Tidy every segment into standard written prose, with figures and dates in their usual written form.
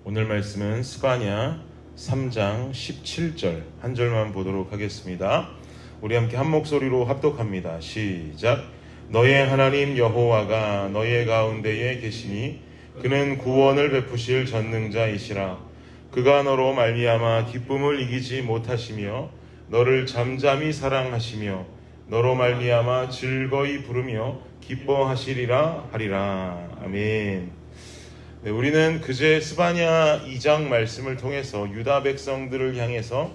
오늘 말씀은 스바냐 3장 17절 한 절만 보도록 하겠습니다. 우리 함께 한 목소리로 합독합니다. 시작. 너의 하나님 여호와가 너의 가운데에 계시니 그는 구원을 베푸실 전능자이시라. 그가 너로 말미암아 기쁨을 이기지 못하시며 너를 잠잠히 사랑하시며 너로 말미암아 즐거이 부르며 기뻐하시리라 하리라. 아멘. 네, 우리는 그제 스바냐 2장 말씀을 통해서 유다 백성들을 향해서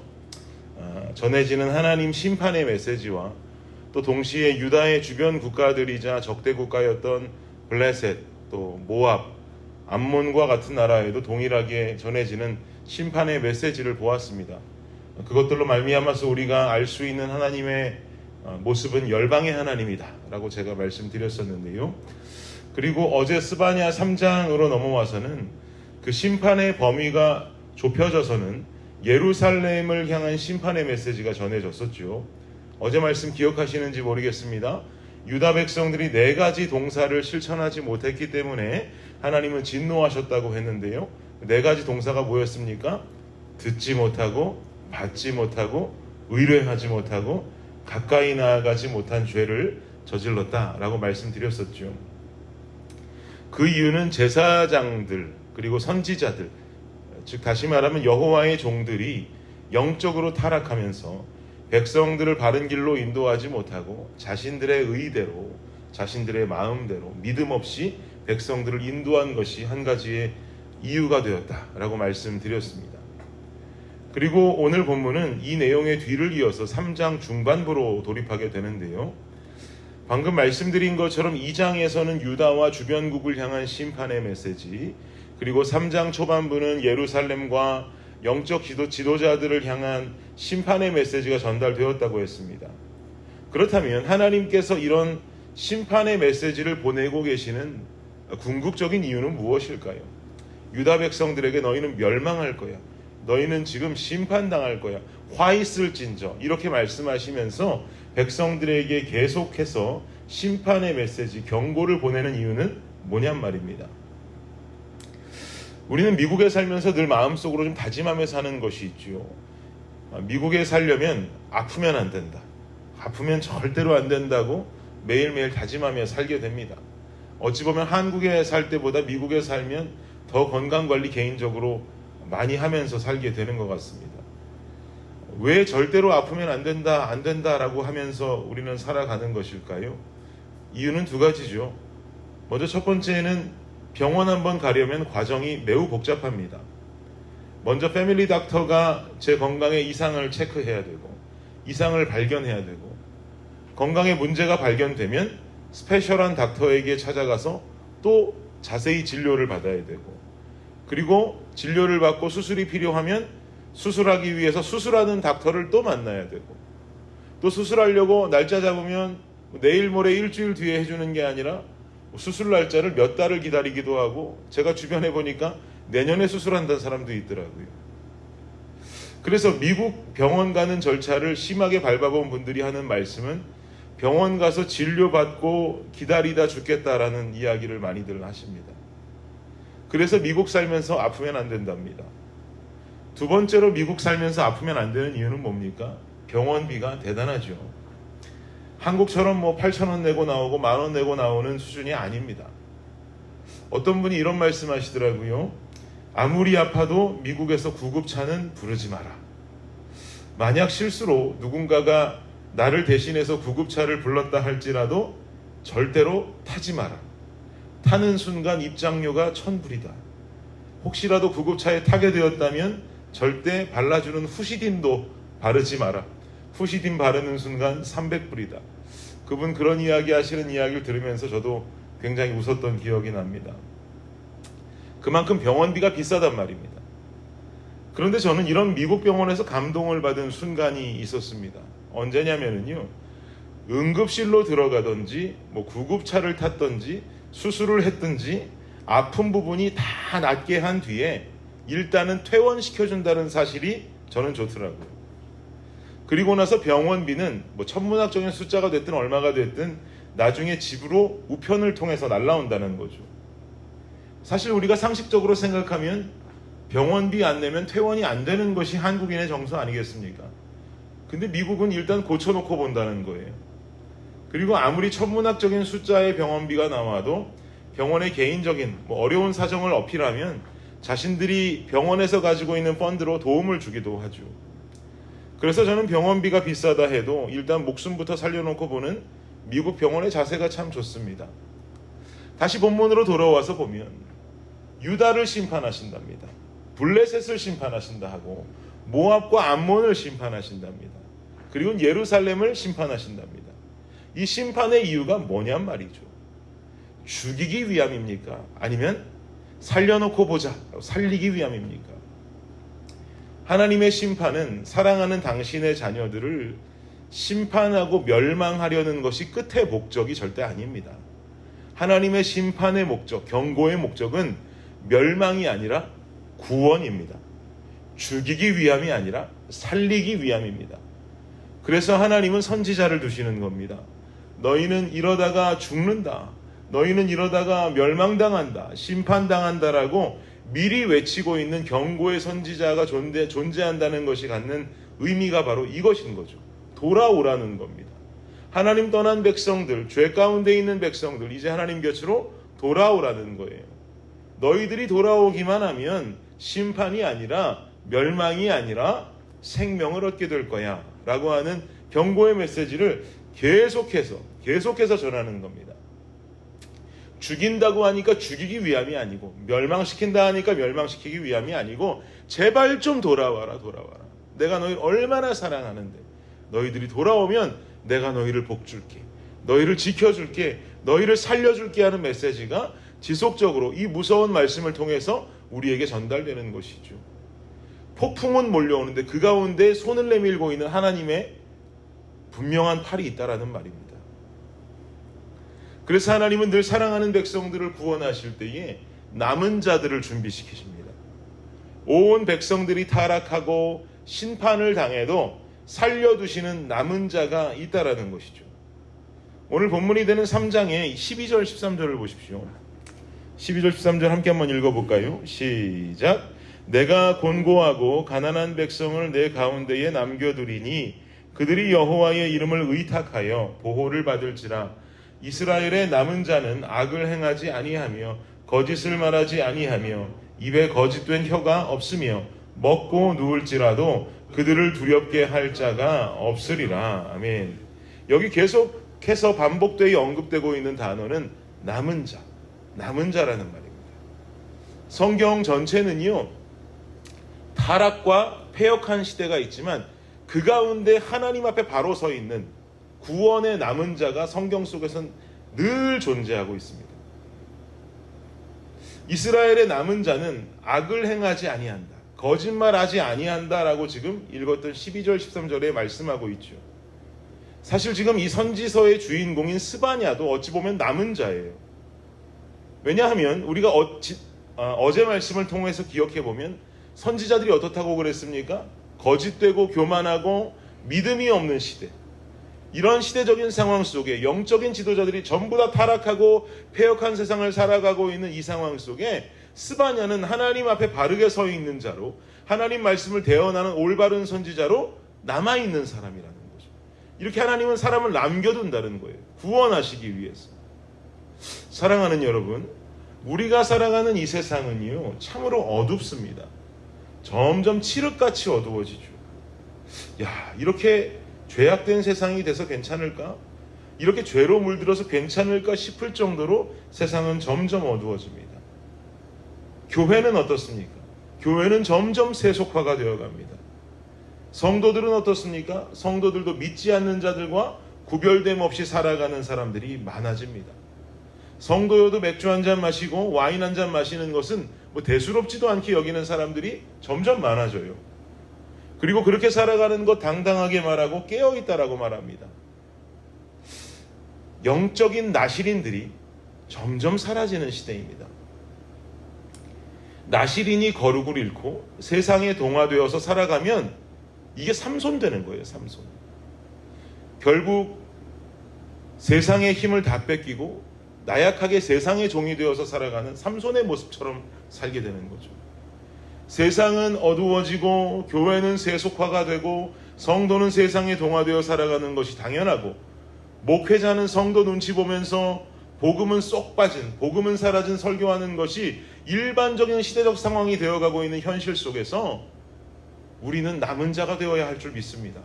전해지는 하나님 심판의 메시지와 또 동시에 유다의 주변 국가들이자 적대 국가였던 블레셋, 또 모압, 암몬과 같은 나라에도 동일하게 전해지는 심판의 메시지를 보았습니다. 그것들로 말미암아서 우리가 알 수 있는 하나님의 모습은 열방의 하나님이다 라고 제가 말씀드렸었는데요. 그리고 어제 스바냐 3장으로 넘어와서는 그 심판의 범위가 좁혀져서는 예루살렘을 향한 심판의 메시지가 전해졌었죠. 어제 말씀 기억하시는지 모르겠습니다. 유다 백성들이 4가지 동사를 실천하지 못했기 때문에 하나님은 진노하셨다고 했는데요. 4가지 동사가 뭐였습니까? 듣지 못하고, 받지 못하고, 의뢰하지 못하고, 가까이 나아가지 못한 죄를 저질렀다라고 말씀드렸었죠. 그 이유는 제사장들 그리고 선지자들, 즉 다시 말하면 여호와의 종들이 영적으로 타락하면서 백성들을 바른 길로 인도하지 못하고 자신들의 의대로, 자신들의 마음대로 믿음 없이 백성들을 인도한 것이 한 가지의 이유가 되었다라고 말씀드렸습니다. 그리고 오늘 본문은 이 내용의 뒤를 이어서 3장 중반부로 돌입하게 되는데요. 방금 말씀드린 것처럼 2장에서는 유다와 주변국을 향한 심판의 메시지, 그리고 3장 초반부는 예루살렘과 영적 지도자들을 향한 심판의 메시지가 전달되었다고 했습니다. 그렇다면 하나님께서 이런 심판의 메시지를 보내고 계시는 궁극적인 이유는 무엇일까요? 유다 백성들에게 너희는 멸망할 거야, 너희는 지금 심판당할 거야, 화 있을진저, 이렇게 말씀하시면서 백성들에게 계속해서 심판의 메시지, 경고를 보내는 이유는 뭐냔 말입니다. 우리는 미국에 살면서 늘 마음속으로 좀 다짐하며 사는 것이 있죠. 미국에 살려면 아프면 안 된다, 아프면 절대로 안 된다고 매일매일 다짐하며 살게 됩니다. 어찌 보면 한국에 살 때보다 미국에 살면 더 건강관리 개인적으로 많이 하면서 살게 되는 것 같습니다. 왜 절대로 아프면 안 된다라고 하면서 우리는 살아가는 것일까요? 이유는 2가지죠. 먼저 첫 번째는 병원 한번 가려면 과정이 매우 복잡합니다. 먼저 패밀리 닥터가 제 건강에 이상을 체크해야 되고, 이상을 발견해야 되고, 건강에 문제가 발견되면 스페셜한 닥터에게 찾아가서 또 자세히 진료를 받아야 되고, 그리고 진료를 받고 수술이 필요하면 수술하기 위해서 수술하는 닥터를 또 만나야 되고, 또 수술하려고 날짜 잡으면 내일 모레 일주일 뒤에 해주는 게 아니라 수술 날짜를 몇 달을 기다리기도 하고, 제가 주변에 보니까 내년에 수술한다는 사람도 있더라고요. 그래서 미국 병원 가는 절차를 심하게 밟아본 분들이 하는 말씀은 병원 가서 진료받고 기다리다 죽겠다라는 이야기를 많이들 하십니다. 그래서 미국 살면서 아프면 안 된답니다. 2번째로 미국 살면서 아프면 안 되는 이유는 뭡니까? 병원비가 대단하죠. 한국처럼 8,000원 내고 나오고 10,000원 내고 나오는 수준이 아닙니다. 어떤 분이 이런 말씀 하시더라고요. 아무리 아파도 미국에서 구급차는 부르지 마라. 만약 실수로 누군가가 나를 대신해서 구급차를 불렀다 할지라도 절대로 타지 마라. 타는 순간 입장료가 1,000불이다. 혹시라도 구급차에 타게 되었다면 절대 발라주는 후시딘도 바르지 마라. 후시딘 바르는 순간 300불이다. 그분 그런 이야기 하시는 이야기를 들으면서 저도 굉장히 웃었던 기억이 납니다. 그만큼 병원비가 비싸단 말입니다. 그런데 저는 이런 미국 병원에서 감동을 받은 순간이 있었습니다. 언제냐면요, 응급실로 들어가든지 구급차를 탔든지 수술을 했든지 아픈 부분이 다 낫게 한 뒤에 일단은 퇴원시켜준다는 사실이 저는 좋더라고요. 그리고 나서 병원비는 천문학적인 숫자가 됐든 얼마가 됐든 나중에 집으로 우편을 통해서 날라온다는 거죠. 사실 우리가 상식적으로 생각하면 병원비 안 내면 퇴원이 안 되는 것이 한국인의 정서 아니겠습니까? 근데 미국은 일단 고쳐놓고 본다는 거예요. 그리고 아무리 천문학적인 숫자의 병원비가 나와도 병원의 개인적인 어려운 사정을 어필하면 자신들이 병원에서 가지고 있는 펀드로 도움을 주기도 하죠. 그래서 저는 병원비가 비싸다 해도 일단 목숨부터 살려놓고 보는 미국 병원의 자세가 참 좋습니다. 다시 본문으로 돌아와서 보면 유다를 심판하신답니다. 블레셋을 심판하신다 하고 모압과 암몬을 심판하신답니다. 그리고 예루살렘을 심판하신답니다. 이 심판의 이유가 뭐냔 말이죠. 죽이기 위함입니까? 아니면 살려놓고 보자, 살리기 위함입니까? 하나님의 심판은 사랑하는 당신의 자녀들을 심판하고 멸망하려는 것이 끝의 목적이 절대 아닙니다. 하나님의 심판의 목적, 경고의 목적은 멸망이 아니라 구원입니다. 죽이기 위함이 아니라 살리기 위함입니다. 그래서 하나님은 선지자를 두시는 겁니다. 너희는 이러다가 죽는다. 너희는 이러다가 멸망당한다. 심판당한다라고 미리 외치고 있는 경고의 선지자가 존재한다는 것이 갖는 의미가 바로 이것인 거죠. 돌아오라는 겁니다. 하나님 떠난 백성들, 죄 가운데 있는 백성들, 이제 하나님 곁으로 돌아오라는 거예요. 너희들이 돌아오기만 하면 심판이 아니라 멸망이 아니라 생명을 얻게 될 거야 라고 하는 경고의 메시지를 계속해서 전하는 겁니다. 죽인다고 하니까 죽이기 위함이 아니고, 멸망시킨다 하니까 멸망시키기 위함이 아니고, 제발 좀 돌아와라. 내가 너희를 얼마나 사랑하는데 너희들이 돌아오면 내가 너희를 복줄게, 너희를 지켜줄게, 너희를 살려줄게 하는 메시지가 지속적으로 이 무서운 말씀을 통해서 우리에게 전달되는 것이죠. 폭풍은 몰려오는데 그 가운데 손을 내밀고 있는 하나님의 분명한 팔이 있다라는 말입니다. 그래서 하나님은 늘 사랑하는 백성들을 구원하실 때에 남은 자들을 준비시키십니다. 온 백성들이 타락하고 심판을 당해도 살려두시는 남은 자가 있다라는 것이죠. 오늘 본문이 되는 3장의 12절 13절을 보십시오. 12절 13절 함께 한번 읽어볼까요? 시작. 내가 곤고하고 가난한 백성을 내 가운데에 남겨두리니 그들이 여호와의 이름을 의탁하여 보호를 받을지라. 이스라엘의 남은 자는 악을 행하지 아니하며 거짓을 말하지 아니하며 입에 거짓된 혀가 없으며 먹고 누울지라도 그들을 두렵게 할 자가 없으리라. 아멘. 여기 계속해서 반복되어 언급되고 있는 단어는 남은 자라는 말입니다. 성경 전체는요, 타락과 패역한 시대가 있지만 그 가운데 하나님 앞에 바로 서 있는 구원의 남은 자가 성경 속에서는 늘 존재하고 있습니다. 이스라엘의 남은 자는 악을 행하지 아니한다, 거짓말하지 아니한다라고 지금 읽었던 12절 13절에 말씀하고 있죠. 사실 지금 이 선지서의 주인공인 스바냐도 어찌 보면 남은 자예요. 왜냐하면 우리가 어제 말씀을 통해서 기억해 보면 선지자들이 어떻다고 그랬습니까? 거짓되고 교만하고 믿음이 없는 시대, 이런 시대적인 상황 속에 영적인 지도자들이 전부 다 타락하고 패역한 세상을 살아가고 있는 이 상황 속에 스바냐는 하나님 앞에 바르게 서 있는 자로, 하나님 말씀을 대언하는 올바른 선지자로 남아있는 사람이라는 거죠. 이렇게 하나님은 사람을 남겨둔다는 거예요. 구원하시기 위해서. 사랑하는 여러분, 우리가 살아가는 이 세상은요, 참으로 어둡습니다. 점점 칠흑같이 어두워지죠. 야, 이렇게 죄악된 세상이 돼서 괜찮을까? 이렇게 죄로 물들어서 괜찮을까 싶을 정도로 세상은 점점 어두워집니다. 교회는 어떻습니까? 교회는 점점 세속화가 되어갑니다. 성도들은 어떻습니까? 성도들도 믿지 않는 자들과 구별됨 없이 살아가는 사람들이 많아집니다. 성도여도 맥주 한잔 마시고 와인 한잔 마시는 것은 대수롭지도 않게 여기는 사람들이 점점 많아져요. 그리고 그렇게 살아가는 것 당당하게 말하고 깨어있다라고 말합니다. 영적인 나시린들이 점점 사라지는 시대입니다. 나시린이 거룩을 잃고 세상에 동화되어서 살아가면 이게 삼손 되는 거예요. 삼손. 결국 세상의 힘을 다 뺏기고 나약하게 세상의 종이 되어서 살아가는 삼손의 모습처럼 살게 되는 거죠. 세상은 어두워지고 교회는 세속화가 되고 성도는 세상에 동화되어 살아가는 것이 당연하고, 목회자는 성도 눈치 보면서 복음은 쏙 빠진, 복음은 사라진 설교하는 것이 일반적인 시대적 상황이 되어가고 있는 현실 속에서 우리는 남은 자가 되어야 할 줄 믿습니다.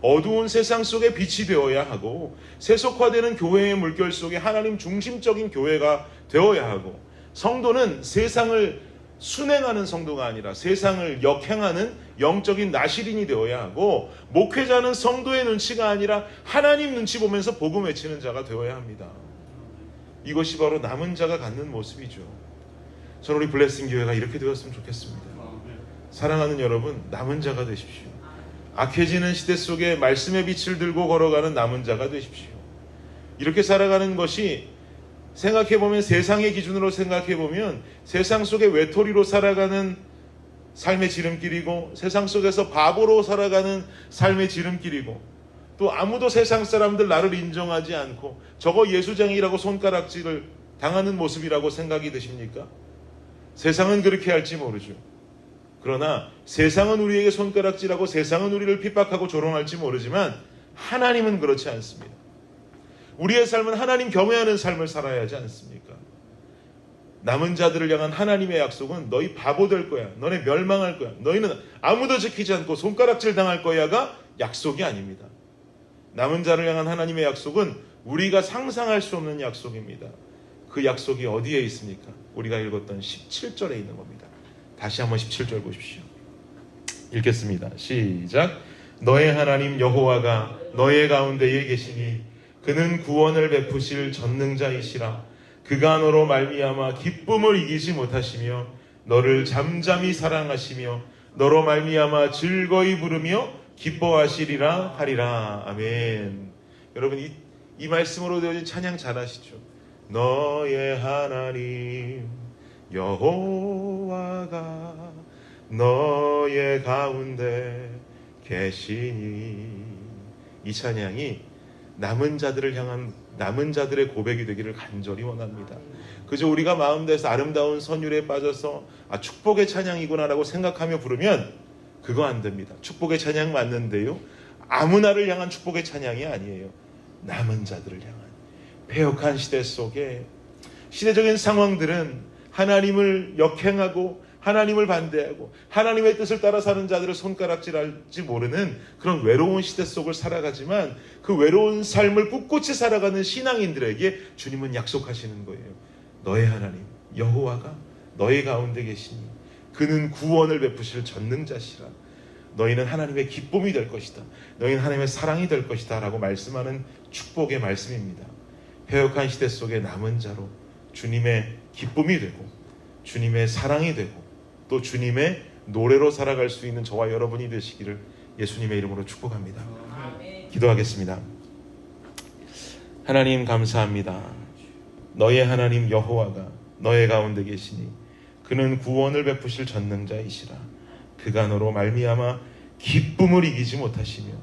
어두운 세상 속에 빛이 되어야 하고, 세속화되는 교회의 물결 속에 하나님 중심적인 교회가 되어야 하고, 성도는 세상을 순행하는 성도가 아니라 세상을 역행하는 영적인 나시린이 되어야 하고, 목회자는 성도의 눈치가 아니라 하나님 눈치 보면서 복음 외치는 자가 되어야 합니다. 이것이 바로 남은 자가 갖는 모습이죠. 저는 우리 블레싱 교회가 이렇게 되었으면 좋겠습니다. 사랑하는 여러분, 남은 자가 되십시오. 악해지는 시대 속에 말씀의 빛을 들고 걸어가는 남은 자가 되십시오. 이렇게 살아가는 것이, 생각해보면, 세상의 기준으로 생각해보면 세상 속에 외톨이로 살아가는 삶의 지름길이고, 세상 속에서 바보로 살아가는 삶의 지름길이고, 또 아무도 세상 사람들 나를 인정하지 않고 저거 예수장이라고 손가락질을 당하는 모습이라고 생각이 드십니까? 세상은 그렇게 할지 모르죠. 그러나 세상은 우리에게 손가락질하고 세상은 우리를 핍박하고 조롱할지 모르지만 하나님은 그렇지 않습니다. 우리의 삶은 하나님 경외하는 삶을 살아야 하지 않습니까? 남은 자들을 향한 하나님의 약속은 너희 바보 될 거야, 너네 멸망할 거야, 너희는 아무도 지키지 않고 손가락질 당할 거야가 약속이 아닙니다. 남은 자를 향한 하나님의 약속은 우리가 상상할 수 없는 약속입니다. 그 약속이 어디에 있습니까? 우리가 읽었던 17절에 있는 겁니다. 다시 한번 17절 보십시오. 읽겠습니다. 시작. 너의 하나님 여호와가 너의 가운데에 계시니 그는 구원을 베푸실 전능자이시라. 그가 너로 말미암아 기쁨을 이기지 못하시며 너를 잠잠히 사랑하시며 너로 말미암아 즐거이 부르며 기뻐하시리라 하리라. 아멘. 여러분, 이 말씀으로 되어진 찬양 잘 아시죠? 너의 하나님 여호와가 너의 가운데 계시니. 이 찬양이 남은 자들을 향한, 남은 자들의 고백이 되기를 간절히 원합니다. 그저 우리가 마음 다해서 아름다운 선율에 빠져서 축복의 찬양이구나라고 생각하며 부르면 그거 안 됩니다. 축복의 찬양 맞는데요, 아무나를 향한 축복의 찬양이 아니에요. 남은 자들을 향한. 패역한 시대 속에 시대적인 상황들은 하나님을 역행하고 하나님을 반대하고 하나님의 뜻을 따라 사는 자들을 손가락질할지 모르는 그런 외로운 시대 속을 살아가지만, 그 외로운 삶을 꿋꿋이 살아가는 신앙인들에게 주님은 약속하시는 거예요. 너의 하나님 여호와가 너희 가운데 계시니 그는 구원을 베푸실 전능자시라. 너희는 하나님의 기쁨이 될 것이다. 너희는 하나님의 사랑이 될 것이다 라고 말씀하는 축복의 말씀입니다. 패역한 시대 속에 남은 자로 주님의 기쁨이 되고 주님의 사랑이 되고 또 주님의 노래로 살아갈 수 있는 저와 여러분이 되시기를 예수님의 이름으로 축복합니다. 기도하겠습니다. 하나님 감사합니다. 너의 하나님 여호와가 너의 가운데 계시니 그는 구원을 베푸실 전능자이시라. 그가 너로 말미암아 기쁨을 이기지 못하시며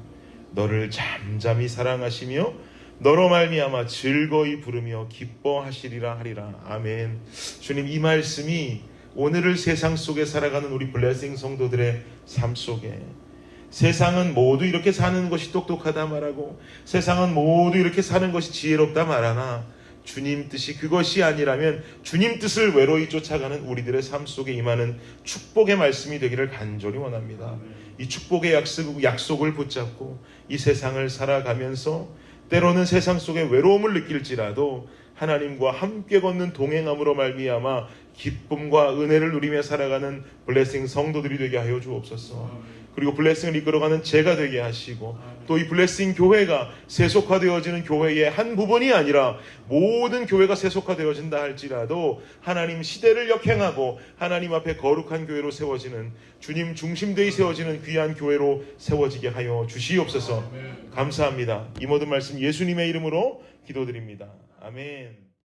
너를 잠잠히 사랑하시며 너로 말미암아 즐거이 부르며 기뻐하시리라 하리라. 아멘. 주님, 이 말씀이 오늘을 세상 속에 살아가는 우리 블레싱 성도들의 삶 속에, 세상은 모두 이렇게 사는 것이 똑똑하다 말하고 세상은 모두 이렇게 사는 것이 지혜롭다 말하나 주님 뜻이 그것이 아니라면 주님 뜻을 외로이 쫓아가는 우리들의 삶 속에 임하는 축복의 말씀이 되기를 간절히 원합니다. 이 축복의 약속을 붙잡고 이 세상을 살아가면서 때로는 세상 속에 외로움을 느낄지라도 하나님과 함께 걷는 동행함으로 말미암아 기쁨과 은혜를 누리며 살아가는 블레싱 성도들이 되게 하여 주옵소서. 그리고 블레싱을 이끌어가는 제가 되게 하시고 또 이 블레싱 교회가 세속화되어지는 교회의 한 부분이 아니라 모든 교회가 세속화되어진다 할지라도 하나님 시대를 역행하고 하나님 앞에 거룩한 교회로 세워지는, 주님 중심되이 세워지는 귀한 교회로 세워지게 하여 주시옵소서. 감사합니다. 이 모든 말씀 예수님의 이름으로 기도드립니다. 아멘.